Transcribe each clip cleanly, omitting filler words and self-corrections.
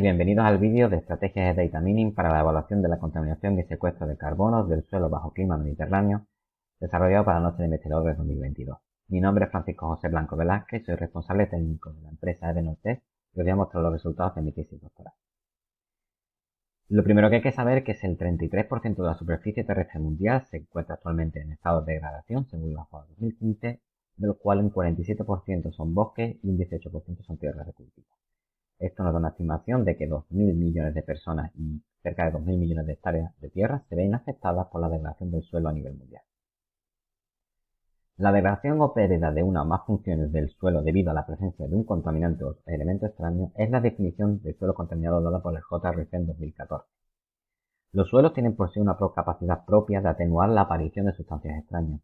bienvenidos al vídeo de estrategias de data mining para la evaluación de la contaminación y secuestro de carbono del suelo bajo clima mediterráneo, desarrollado para la Noche de Investigador de 2022. Mi nombre es Francisco José Blanco Velázquez, soy responsable técnico de la empresa Edenotech y os voy a mostrar los resultados de mi tesis doctoral. Lo primero que hay que saber es que el 33% de la superficie terrestre mundial se encuentra actualmente en estado de degradación, según la FAO 2015, de lo cual un 47% son bosques y un 18% son tierras de cultivo. Esto nos da una estimación de que 2.000 millones de personas y cerca de 2.000 millones de hectáreas de tierra se ven afectadas por la degradación del suelo a nivel mundial. La degradación o pérdida de una o más funciones del suelo debido a la presencia de un contaminante o elemento extraño es la definición del suelo contaminado dada por el JRC en 2014. Los suelos tienen por sí una capacidad propia de atenuar la aparición de sustancias extrañas.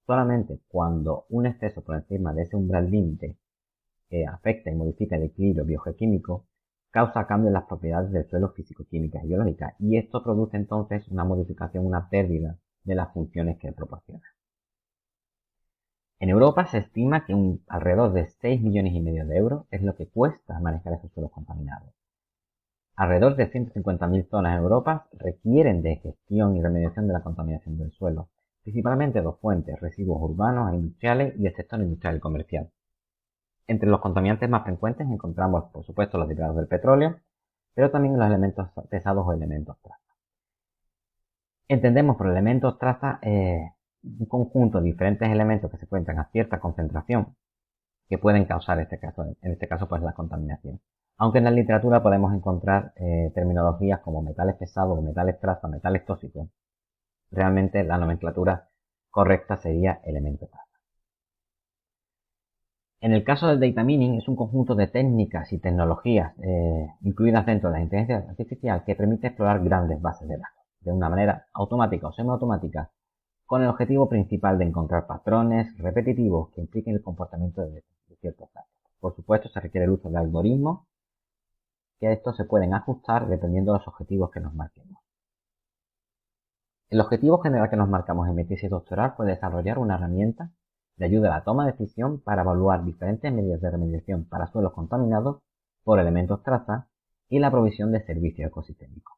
Solamente cuando un exceso por encima de ese umbral límite que afecta y modifica el equilibrio biogeoquímico, causa cambios en las propiedades del suelo físico-químicas y biológicas, y esto produce entonces una modificación, una pérdida de las funciones que proporciona. En Europa se estima que alrededor de 6,5 millones de euros es lo que cuesta manejar esos suelos contaminados. Alrededor de 150.000 zonas en Europa requieren de gestión y remediación de la contaminación del suelo, principalmente dos fuentes: residuos urbanos e industriales y el sector industrial y comercial. Entre los contaminantes más frecuentes encontramos, por supuesto, los derivados del petróleo, pero también los elementos pesados o elementos traza. Entendemos por elementos traza un conjunto de diferentes elementos que se encuentran a cierta concentración que pueden causar, en este caso, pues la contaminación. Aunque en la literatura podemos encontrar terminologías como metales pesados, metales traza, metales tóxicos. Realmente la nomenclatura correcta sería elementos traza. En el caso del data mining es un conjunto de técnicas y tecnologías incluidas dentro de la inteligencia artificial que permite explorar grandes bases de datos de una manera automática o semiautomática con el objetivo principal de encontrar patrones repetitivos que impliquen el comportamiento de ciertos datos. Por supuesto, se requiere el uso de algoritmos que estos se pueden ajustar dependiendo de los objetivos que nos marquemos. El objetivo general que nos marcamos en mi tesis doctoral fue desarrollar una herramienta de ayuda a la toma de decisión para evaluar diferentes medidas de remediación para suelos contaminados por elementos traza y la provisión de servicios ecosistémicos.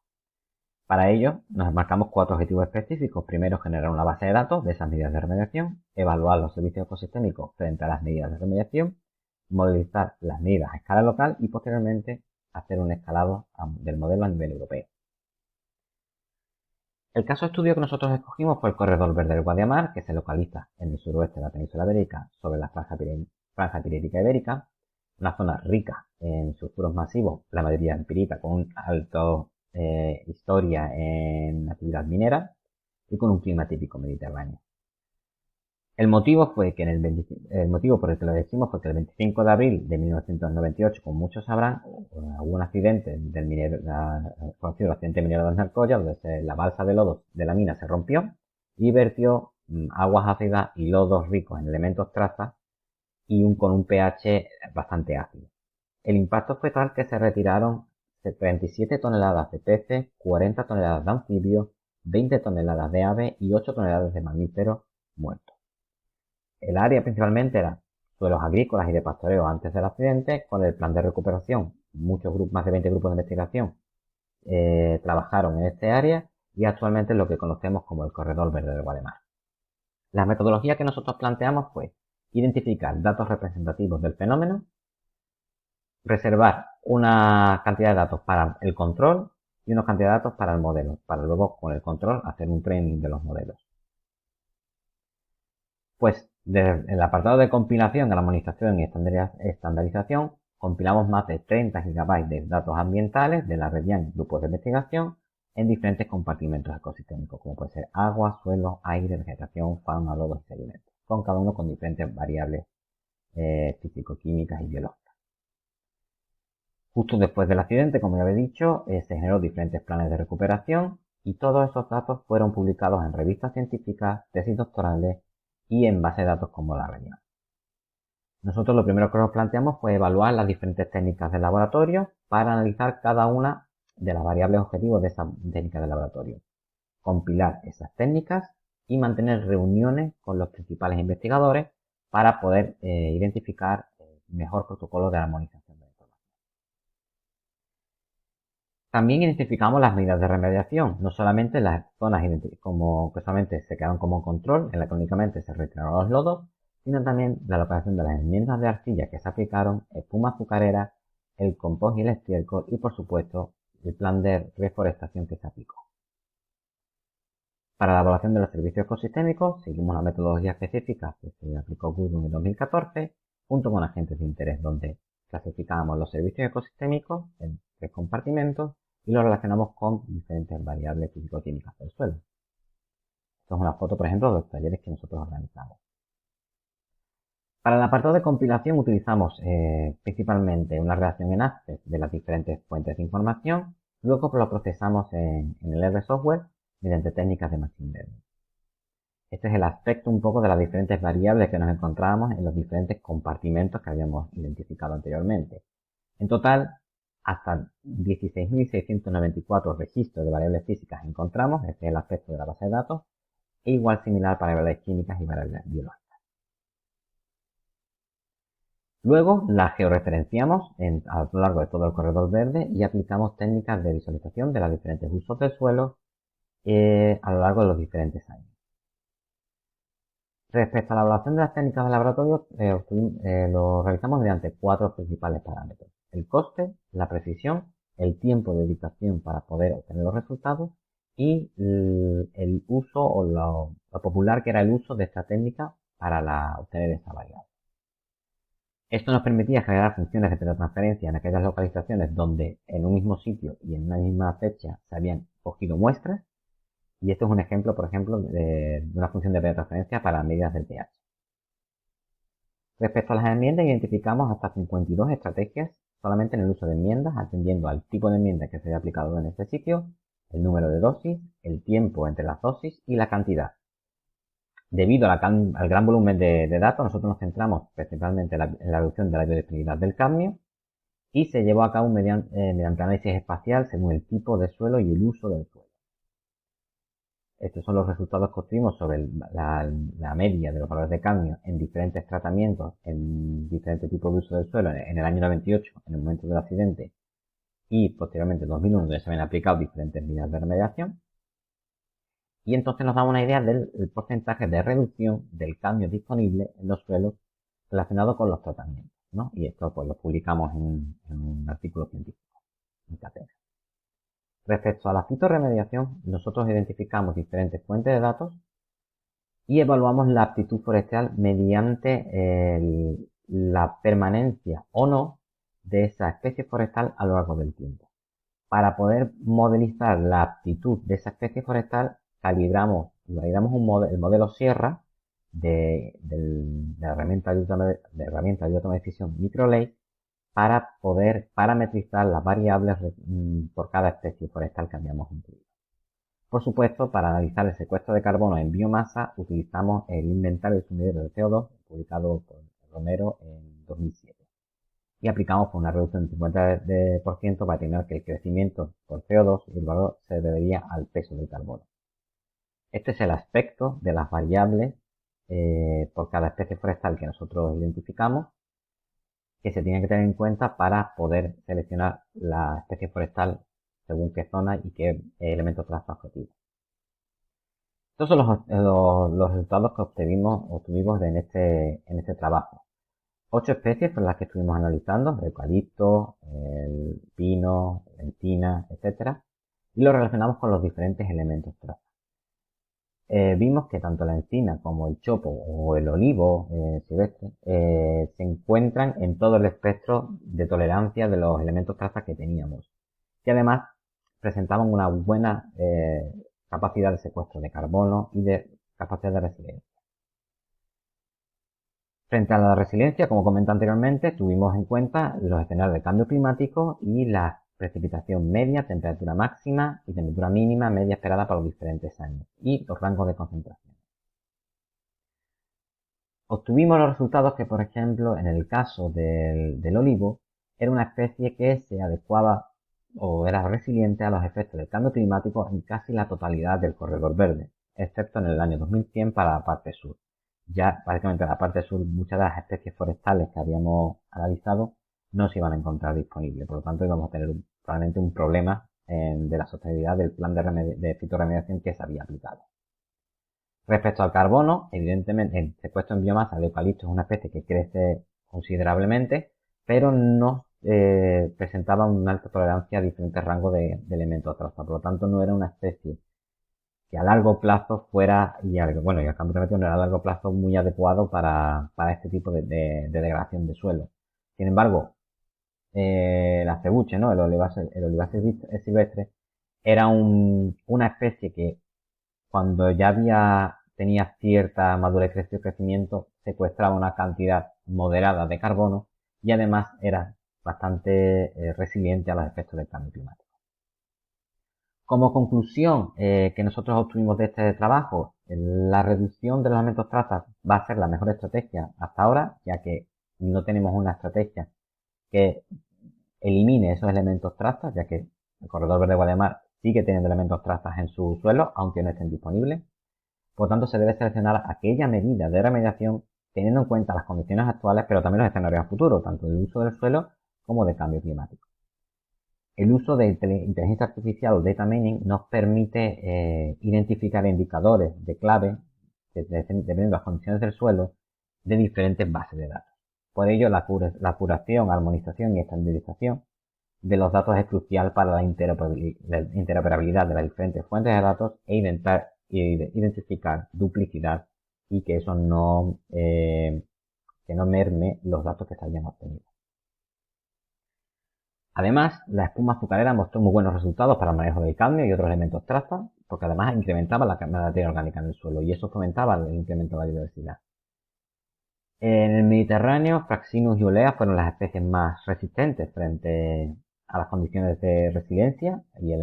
Para ello, nos marcamos 4 objetivos específicos. Primero, generar una base de datos de esas medidas de remediación, evaluar los servicios ecosistémicos frente a las medidas de remediación, modelizar las medidas a escala local y posteriormente hacer un escalado del modelo a nivel europeo. El caso de estudio que nosotros escogimos fue el corredor verde del Guadiamar, que se localiza en el suroeste de la península ibérica, sobre la franja pirética ibérica, una zona rica en sulfuros masivos, la mayoría empírica, con un alto historia en actividad minera y con un clima típico mediterráneo. El motivo por el que lo decimos fue que el 25 de abril de 1998, como muchos sabrán, hubo un accidente del minero, conocido el accidente minero de Narcoya, donde la balsa de lodo de la mina se rompió y vertió aguas ácidas y lodos ricos en elementos traza y con un pH bastante ácido. El impacto fue tal que se retiraron 37 toneladas de peces, 40 toneladas de anfibios, 20 toneladas de aves y 8 toneladas de mamíferos muertos. El área principalmente era suelos agrícolas y de pastoreo antes del accidente. Con el plan de recuperación, más de 20 grupos de investigación trabajaron en este área y actualmente es lo que conocemos como el corredor verde del Guadiamar. La metodología que nosotros planteamos fue identificar datos representativos del fenómeno, reservar una cantidad de datos para el control y una cantidad de datos para el modelo, para luego con el control hacer un training de los modelos. Pues desde el apartado de compilación, armonización y estandarización, compilamos más de 30 GB de datos ambientales de la red YAN grupos de investigación en diferentes compartimentos ecosistémicos, como puede ser agua, suelo, aire, vegetación, fauna, lodos y sedimentos, con cada uno con diferentes variables físico-químicas y biológicas. Justo después del accidente, como ya he dicho, se generó diferentes planes de recuperación y todos esos datos fueron publicados en revistas científicas, tesis doctorales y en base de datos como la región. Nosotros lo primero que nos planteamos fue evaluar las diferentes técnicas del laboratorio para analizar cada una de las variables objetivos de esa técnica del laboratorio, compilar esas técnicas y mantener reuniones con los principales investigadores para poder identificar mejor protocolo de armonización de la información. También identificamos las medidas de remediación, no solamente las zonas como que solamente se quedaron como control, en la que únicamente se retiraron los lodos, sino también la localización de las enmiendas de arcilla que se aplicaron, espuma azucarera, el compost y el estiércol y, por supuesto, el plan de reforestación que se aplicó. Para la evaluación de los servicios ecosistémicos, seguimos la metodología específica que se aplicó Goodwin en 2014, junto con agentes de interés, donde clasificamos los servicios ecosistémicos en 3 compartimentos y los relacionamos con diferentes variables físico-químicas del suelo. Esto es una foto, por ejemplo, de los talleres que nosotros organizamos. Para el apartado de compilación utilizamos principalmente una redacción en Access de las diferentes fuentes de información, luego lo procesamos en el R software mediante técnicas de Machine Learning. Este es el aspecto un poco de las diferentes variables que nos encontrábamos en los diferentes compartimentos que habíamos identificado anteriormente. En total, hasta 16.694 registros de variables físicas encontramos, este es el aspecto de la base de datos, e igual similar para variables químicas y variables biológicas. Luego las georreferenciamos a lo largo de todo el corredor verde y aplicamos técnicas de visualización de los diferentes usos del suelo a lo largo de los diferentes años. Respecto a la evaluación de las técnicas de laboratorio, lo realizamos mediante 4 principales parámetros: el coste, la precisión, el tiempo de dedicación para poder obtener los resultados y el uso o lo popular que era el uso de esta técnica para obtener esa variable. Esto nos permitía generar funciones de teletransferencia en aquellas localizaciones donde en un mismo sitio y en una misma fecha se habían cogido muestras. Y esto es un ejemplo, por ejemplo, de una función de teletransferencia para medidas del pH. Respecto a las enmiendas, identificamos hasta 52 estrategias solamente en el uso de enmiendas, atendiendo al tipo de enmienda que se haya aplicado en este sitio, el número de dosis, el tiempo entre las dosis y la cantidad. Debido al gran volumen de datos, nosotros nos centramos principalmente en la reducción de la biodisponibilidad del cadmio y se llevó a cabo mediante análisis espacial según el tipo de suelo y el uso del suelo. Estos son los resultados que obtuvimos sobre la media de los valores de cadmio en diferentes tratamientos, en diferentes tipos de uso del suelo en el año 98, en el momento del accidente, y posteriormente en 2001, donde se habían aplicado diferentes medidas de remediación. Y entonces nos da una idea del porcentaje de reducción del cadmio disponible en los suelos relacionado con los tratamientos, ¿no? Y esto pues lo publicamos en un artículo científico, en Cátedra. Respecto a la fitorremediación, nosotros identificamos diferentes fuentes de datos y evaluamos la aptitud forestal mediante la permanencia o no de esa especie forestal a lo largo del tiempo. Para poder modelizar la aptitud de esa especie forestal, validamos el modelo Sierra de la herramienta de automatización MicroLake para poder parametrizar las variables por cada especie forestal que habíamos incluido. Por supuesto, para analizar el secuestro de carbono en biomasa, utilizamos el inventario de sumidero de CO2 publicado por Romero en 2007 y aplicamos una reducción del 50% para determinar que el crecimiento por CO2 y el valor se debería al peso del carbono. Este es el aspecto de las variables por cada especie forestal que nosotros identificamos, que se tiene que tener en cuenta para poder seleccionar la especie forestal según qué zona y qué elementos traza objetivo. Estos son los resultados que obtuvimos en este trabajo. 8 especies son las que estuvimos analizando: eucalipto, el pino, la encina, etc. Y lo relacionamos con los diferentes elementos traza. Vimos que tanto la encina como el chopo o el olivo silvestre se encuentran en todo el espectro de tolerancia de los elementos traza que teníamos, y además presentaban una buena capacidad de secuestro de carbono y de capacidad de resiliencia. Frente a la resiliencia, como comenté anteriormente, tuvimos en cuenta los escenarios de cambio climático y la precipitación media, temperatura máxima y temperatura mínima media esperada para los diferentes años y los rangos de concentración. Obtuvimos los resultados que, por ejemplo, en el caso del olivo, era una especie que se adecuaba o era resiliente a los efectos del cambio climático en casi la totalidad del corredor verde, excepto en el año 2100 para la parte sur. Ya prácticamente en la parte sur muchas de las especies forestales que habíamos analizado no se iban a encontrar disponibles, por lo tanto íbamos a tener probablemente un problema de la sostenibilidad del plan de fitorremediación que se había aplicado. Respecto al carbono, evidentemente el secuestro en biomasa de eucalipto es una especie que crece considerablemente, pero no presentaba una alta tolerancia a diferentes rangos de elementos traza. Por lo tanto, no era una especie que a largo plazo fuera, y al cambio climático no era a largo plazo muy adecuado para este tipo de degradación de suelo. Sin embargo, el acebuche, ¿no? El olivar silvestre, era una especie que cuando ya tenía cierta madurez y crecimiento, secuestraba una cantidad moderada de carbono y además era bastante resiliente a los efectos del cambio climático. Como conclusión que nosotros obtuvimos de este trabajo, la reducción de los elementos traza va a ser la mejor estrategia hasta ahora, ya que no tenemos una estrategia que elimine esos elementos trazas, ya que el corredor verde de Guadiamar sigue teniendo elementos trazas en su suelo, aunque no estén disponibles. Por tanto, se debe seleccionar aquella medida de remediación teniendo en cuenta las condiciones actuales, pero también los escenarios futuros, tanto del uso del suelo como de cambio climático. El uso de inteligencia artificial o data mining nos permite identificar indicadores de clave, dependiendo de las condiciones del suelo, de diferentes bases de datos. Por ello, la curación, armonización y estandarización de los datos es crucial para la interoperabilidad de las diferentes fuentes de datos e identificar duplicidad y que eso que no merme los datos que se hayan obtenido. Además, la espuma azucarera mostró muy buenos resultados para el manejo del cadmio y otros elementos traza, porque además incrementaba la materia orgánica en el suelo y eso fomentaba el incremento de la biodiversidad. En el Mediterráneo, Fraxinus y Ulea fueron las especies más resistentes frente a las condiciones de resiliencia y a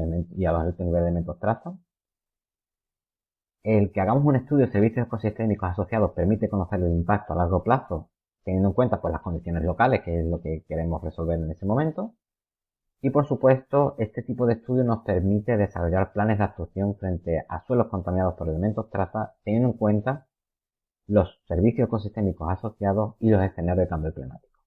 los altos niveles de elementos traza. El que hagamos un estudio de servicios ecosistémicos asociados permite conocer el impacto a largo plazo, teniendo en cuenta pues, las condiciones locales, que es lo que queremos resolver en ese momento. Y por supuesto, este tipo de estudio nos permite desarrollar planes de actuación frente a suelos contaminados por elementos traza, teniendo en cuenta los servicios ecosistémicos asociados y los escenarios de cambio climático.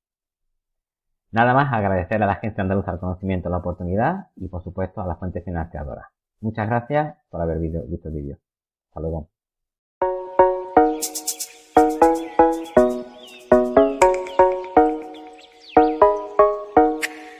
Nada más, agradecer a la Agencia Andaluza del Conocimiento la oportunidad y por supuesto a las fuentes financiadoras. Muchas gracias por haber visto el vídeo. Hasta luego.